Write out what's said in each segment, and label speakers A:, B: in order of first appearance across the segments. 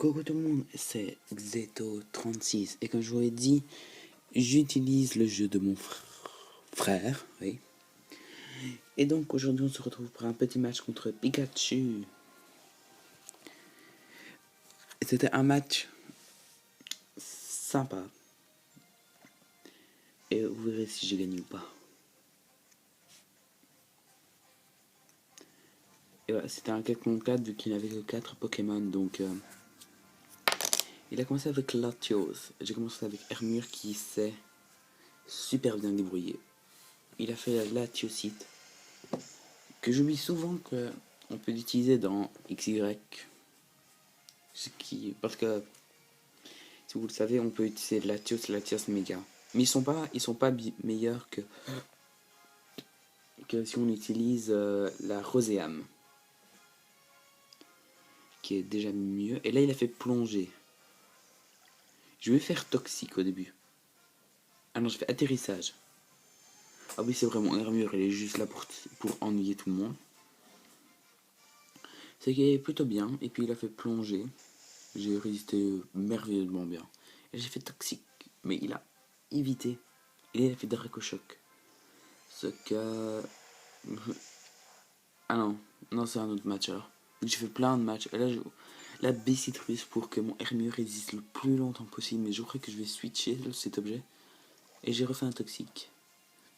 A: Coucou tout le monde, c'est Xeto36 et comme je vous l'ai dit, j'utilise le jeu de mon frère, oui. Et donc aujourd'hui on se retrouve pour un petit match contre Pikachu. Et c'était un match sympa. Et vous verrez si j'ai gagné ou pas. Et voilà, c'était un 4 contre 4 vu qu'il n'avait que 4 Pokémon, donc il a commencé avec Latios. J'ai commencé avec Hermure qui s'est super bien débrouillé. Il a fait la Latiosite, que j'oublie souvent qu'on peut l'utiliser dans XY. Parce que, si vous le savez, on peut utiliser Latios Mega. Mais ils sont pas meilleurs que si on utilise la Roséam, qui est déjà mieux. Et là, il a fait plonger. Je vais faire toxique au début. Ah non, je fais atterrissage. Ah oui, c'est vraiment Hermure, il est juste là pour ennuyer tout le monde. C'est qu'il est plutôt bien, et puis il a fait plonger. J'ai résisté merveilleusement bien. Et j'ai fait toxique, mais il a évité. Et il a fait Dracochoc. Ce que... Ah non, non c'est un autre match alors. J'ai fait plein de matchs. Et là, la B-Citrus pour que mon Hermure résiste le plus longtemps possible. Mais je crois que je vais switcher cet objet. Et j'ai refait un toxique.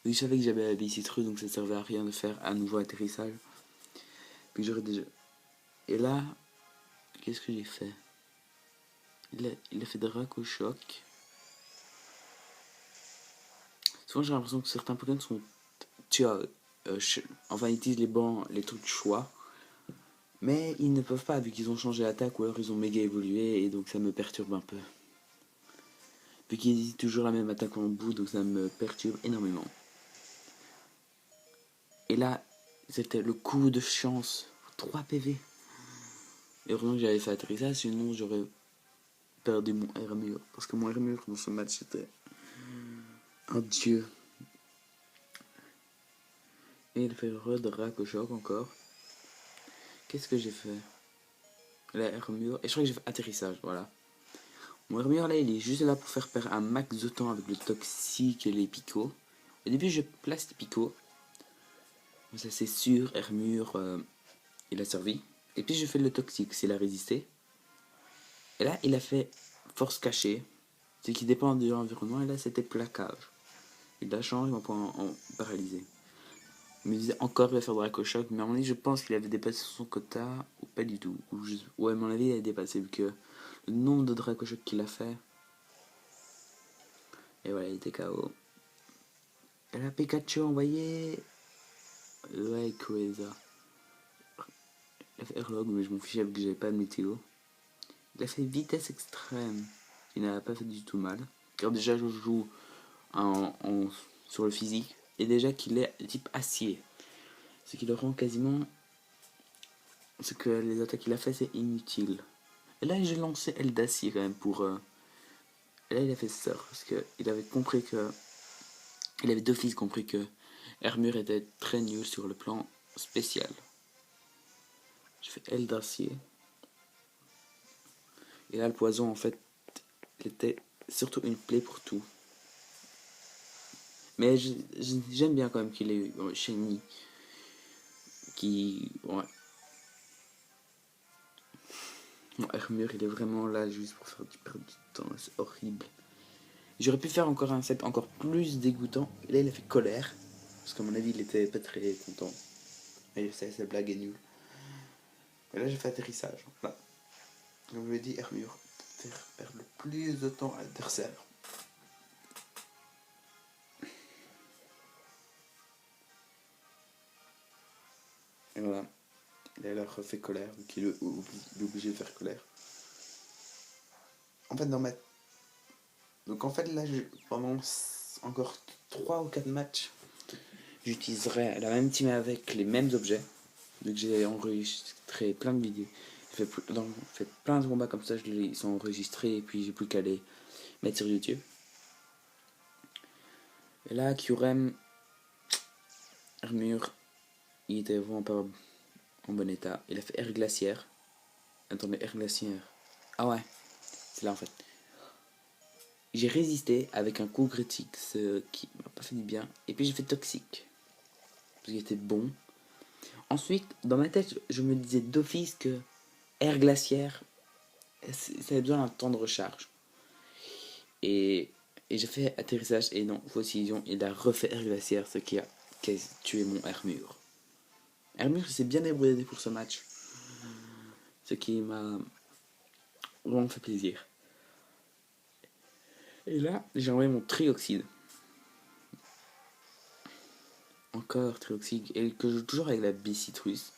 A: Donc je savais que j'avais la B-Citrus, donc ça servait à rien de faire un nouveau atterrissage. Puis j'aurais déjà... Et là, qu'est-ce que j'ai fait? Il a fait Dracochoc. Souvent j'ai l'impression que certains Pokémon sont... enfin ils utilisent les trucs de choix. Mais ils ne peuvent pas vu qu'ils ont changé d'attaque ou alors ils ont méga évolué et donc ça me perturbe un peu. Vu qu'ils disent toujours la même attaque en bout, donc ça me perturbe énormément. Et là, c'était le coup de chance. 3 PV. Et heureusement que j'avais fait atterrissage, sinon j'aurais perdu mon Hermure. Parce que mon Hermure dans ce match c'était un dieu. Et il fait Dracochoc encore. Qu'est-ce que j'ai fait? La Hermure. Et je crois que j'ai fait atterrissage, voilà. Mon Hermure là, il est juste là pour faire perdre un max de temps avec le toxique et les picots. Au début, je place les picots. Ça c'est sûr, Hermure, il a servi. Et puis je fais le toxique, s'il a résisté. Et là, il a fait force cachée, ce qui dépend de l'environnement. Et là, c'était plaquage. Il a changé, il m'a pas en paralysé. Il me disait encore il va faire Dracochoc, mais à mon avis, je pense qu'il avait dépassé son quota, ou pas du tout. Ouais, à mon avis, il a dépassé, vu que le nombre de Dracochoc qu'il a fait. Et voilà, il était KO. Et là, Pikachu envoyé. Ouais, Queza. Il a fait Airlog, mais je m'en fichais vu que j'avais pas de météo. Il a fait vitesse extrême. Il n'a pas fait du tout mal. Car déjà, je joue sur le physique. Et déjà qu'il est type acier. Ce qui le rend quasiment... Ce que les attaques qu'il a fait, c'est inutile. Et là, j'ai lancé Aile d'acier quand même pour... Et là, il a fait ça. Parce qu'il avait compris que... Il avait d'office compris que Hermure était très nul sur le plan spécial. Je fais Aile d'acier. Et là, le poison, en fait, il était surtout une plaie pour tout. Mais j'aime bien quand même qu'il ait eu Shiny. Qui... Ouais. Mon Hermure, il est vraiment là juste pour faire du perdre du temps. C'est horrible. J'aurais pu faire encore un set encore plus dégoûtant. Et là, il a fait colère. Parce qu'à mon avis, il était pas très content. Et sa blague est nulle. Et là, j'ai fait atterrissage. Là. Comme je l'ai dit, Hermure. Faire perdre le plus de temps à l'adversaire. Et voilà. Et là, il a refait colère. Donc, il est obligé de faire colère. En fait, donc en fait, là, pendant encore 3 ou 4 matchs, j'utiliserai la même team avec les mêmes objets. Donc j'ai enregistré plein de vidéos. J'ai fait plein de combats comme ça, ils sont enregistrés et puis j'ai plus qu'à les mettre sur YouTube. Et là, Kyurem, Hermure, il était vraiment pas en bon état. Il a fait air glaciaire. Attendez, air glaciaire. Ah ouais, c'est là en fait. J'ai résisté avec un coup critique, ce qui m'a pas fait du bien. Et puis j'ai fait toxique, parce qu'il était bon. Ensuite, dans ma tête, je me disais d'office que air glaciaire, ça avait besoin d'un temps de recharge. Et, et j'ai fait atterrissage et non, Faucillon, il a refait air glaciaire, qui a tué mon Hermure. Hermure s'est bien débrouillé pour ce match, ce qui m'a vraiment fait plaisir. Et là, j'ai envoyé mon trioxyde. Encore trioxyde, et que je joue toujours avec la bicitrus.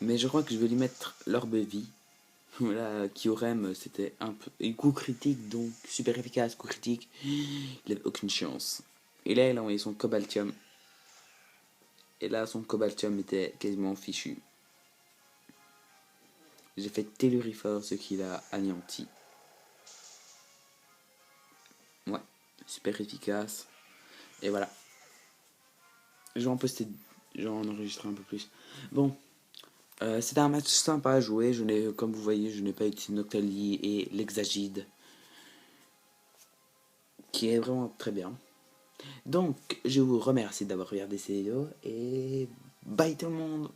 A: Mais je crois que je vais lui mettre l'orbe vie. Voilà, Kyurem, c'était un peu. Et coup critique, donc super efficace, coup critique. Il avait aucune chance. Et là, il a envoyé son cobaltium. Et là, son cobaltium était quasiment fichu. J'ai fait tellurifer, ce qui l'a anéanti. Ouais, super efficace. Et voilà. Je vais en poster. Je vais en enregistrer un peu plus. Bon, c'était un match sympa à jouer. Comme vous voyez, je n'ai pas utilisé Noctali et l'Hexagide, qui est vraiment très bien. Donc, je vous remercie d'avoir regardé ces vidéos et bye tout le monde!